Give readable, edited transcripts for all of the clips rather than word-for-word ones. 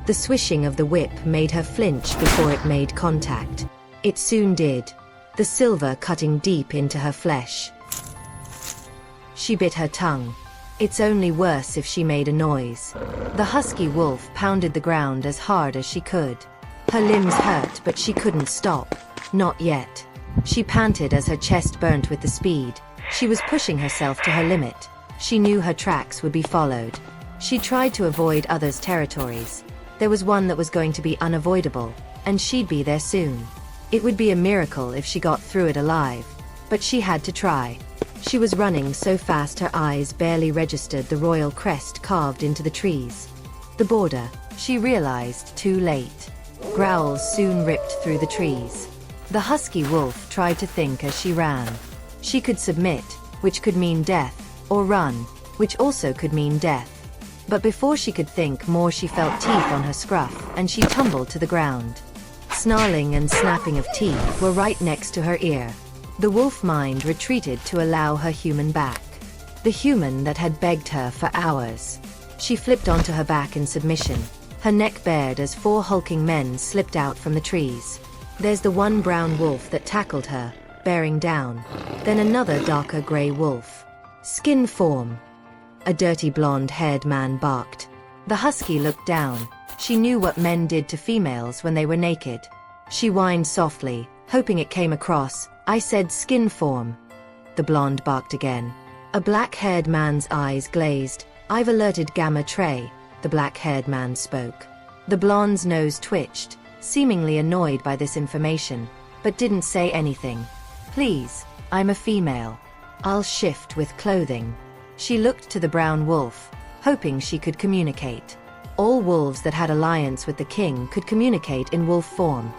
The swishing of the whip made her flinch before it made contact. It soon did, the silver cutting deep into her flesh. She bit her tongue. It's only worse if she made a noise. The husky wolf pounded the ground as hard as she could. Her limbs hurt, but she couldn't stop. Not yet. She panted as her chest burnt with the speed. She was pushing herself to her limit. She knew her tracks would be followed. She tried to avoid others' territories. There was one that was going to be unavoidable, and she'd be there soon. It would be a miracle if she got through it alive. But she had to try. She was running so fast her eyes barely registered the royal crest carved into the trees. The border, she realized too late. Growls soon ripped through the trees. The husky wolf tried to think as she ran. She could submit, which could mean death, or run, which also could mean death. But before she could think more, she felt teeth on her scruff, and she tumbled to the ground. Snarling and snapping of teeth were right next to her ear. The wolf mind retreated to allow her human back. The human that had begged her for hours. She flipped onto her back in submission, her neck bared as 4 hulking men slipped out from the trees. There's the one brown wolf that tackled her, bearing down. Then another darker gray wolf. Skin form. A dirty blonde-haired man barked. The husky looked down. She knew what men did to females when they were naked. She whined softly, hoping it came across. I said skin form. The blonde barked again. A black-haired man's eyes glazed. I've alerted Gamma Trey, the black-haired man spoke. The blonde's nose twitched, seemingly annoyed by this information, but didn't say anything. Please, I'm a female. I'll shift with clothing. She looked to the brown wolf, hoping she could communicate. All wolves that had alliance with the king could communicate in wolf form.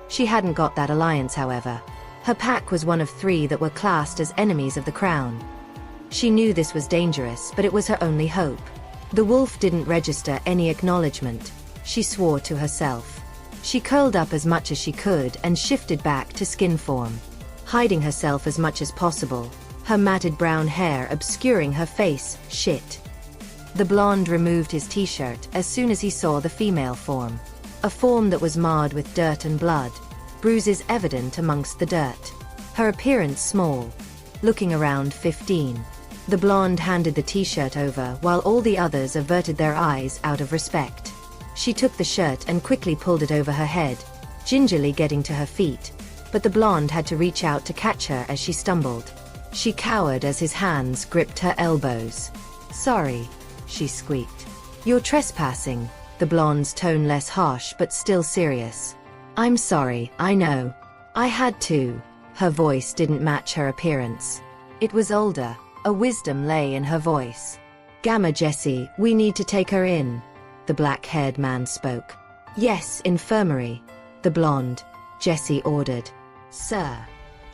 She hadn't got that alliance, however. Her pack was one of 3 that were classed as enemies of the crown. She knew this was dangerous, but it was her only hope. The wolf didn't register any acknowledgement. She swore to herself. She curled up as much as she could and shifted back to skin form, hiding herself as much as possible, her matted brown hair obscuring her face. Shit. The blonde removed his t-shirt as soon as he saw the female form. A form that was marred with dirt and blood. Bruises evident amongst the dirt. Her appearance small. Looking around 15. The blonde handed the t-shirt over while all the others averted their eyes out of respect. She took the shirt and quickly pulled it over her head, gingerly getting to her feet. But the blonde had to reach out to catch her as she stumbled. She cowered as his hands gripped her elbows. Sorry, she squeaked. You're trespassing, the blonde's tone less harsh but still serious. I'm sorry, I know. I had to. Her voice didn't match her appearance. It was older. A wisdom lay in her voice. Gamma Jessie, we need to take her in. The black-haired man spoke. Yes, infirmary. The blonde, Jessie ordered. Sir.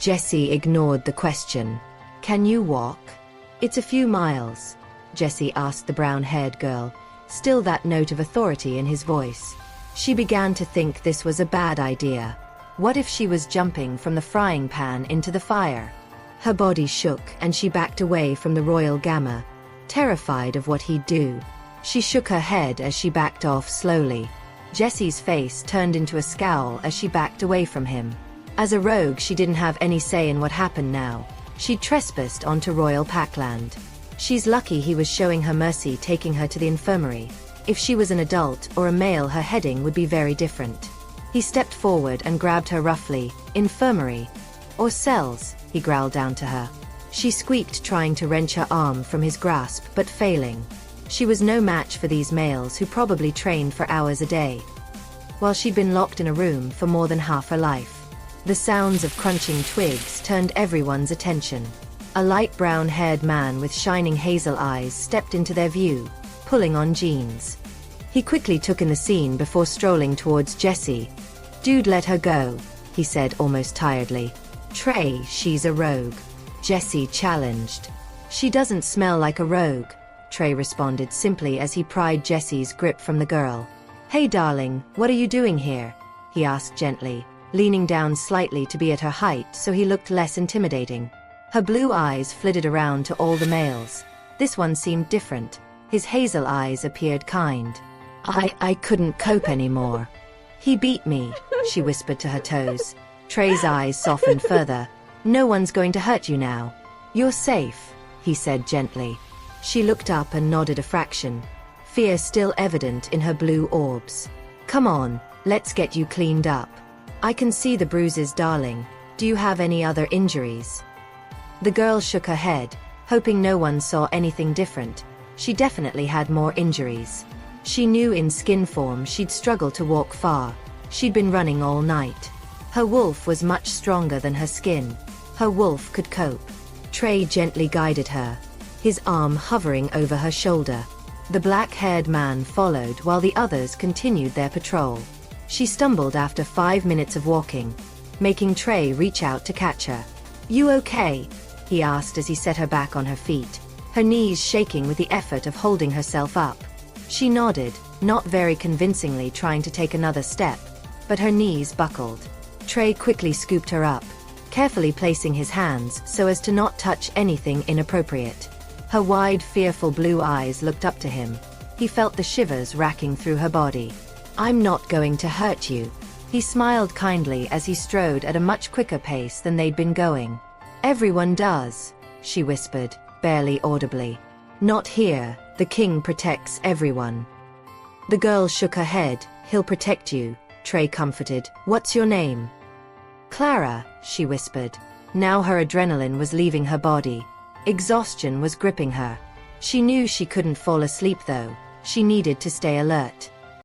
Jessie ignored the question. Can you walk? It's a few miles. Jessie asked the brown-haired girl, still that note of authority in his voice. She began to think this was a bad idea. What if she was jumping from the frying pan into the fire? Her body shook and she backed away from the royal Gamma, terrified of what he'd do. She shook her head as she backed off slowly. Jessie's face turned into a scowl as she backed away from him. As a rogue, she didn't have any say in what happened now. She'd trespassed onto royal Packland. She's lucky he was showing her mercy, taking her to the infirmary. If she was an adult or a male, her heading would be very different. He stepped forward and grabbed her roughly. Infirmary. Or cells, he growled down to her. She squeaked, trying to wrench her arm from his grasp, but failing. She was no match for these males who probably trained for hours a day, while she'd been locked in a room for more than half her life. The sounds of crunching twigs turned everyone's attention. A light brown-haired man with shining hazel eyes stepped into their view, pulling on jeans. He quickly took in the scene before strolling towards Jessie. Dude, let her go, he said almost tiredly. Trey, she's a rogue. Jessie challenged. She doesn't smell like a rogue, Trey responded simply as he pried Jessie's grip from the girl. Hey darling, what are you doing here? He asked gently, leaning down slightly to be at her height so he looked less intimidating. Her blue eyes flitted around to all the males. This one seemed different. His hazel eyes appeared kind. I couldn't cope anymore. He beat me, she whispered to her toes. Trey's eyes softened further. No one's going to hurt you now. You're safe, he said gently. She looked up and nodded a fraction, fear still evident in her blue orbs. Come on, let's get you cleaned up. I can see the bruises, darling. Do you have any other injuries? The girl shook her head, hoping no one saw anything different. She definitely had more injuries. She knew in skin form she'd struggle to walk far. She'd been running all night. Her wolf was much stronger than her skin. Her wolf could cope. Trey gently guided her, his arm hovering over her shoulder. The black-haired man followed while the others continued their patrol. She stumbled after 5 minutes of walking, making Trey reach out to catch her. You okay? He asked as he set her back on her feet, her knees shaking with the effort of holding herself up. She nodded, not very convincingly, trying to take another step, but her knees buckled. Trey quickly scooped her up, carefully placing his hands so as to not touch anything inappropriate. Her wide, fearful blue eyes looked up to him. He felt the shivers racking through her body. I'm not going to hurt you. He smiled kindly as he strode at a much quicker pace than they'd been going. Everyone does, she whispered, barely audibly. Not here, the king protects everyone. The girl shook her head. He'll protect you, Trey comforted. What's your name? Clara, she whispered. Now her adrenaline was leaving her body. Exhaustion was gripping her. She knew she couldn't fall asleep though. She needed to stay alert.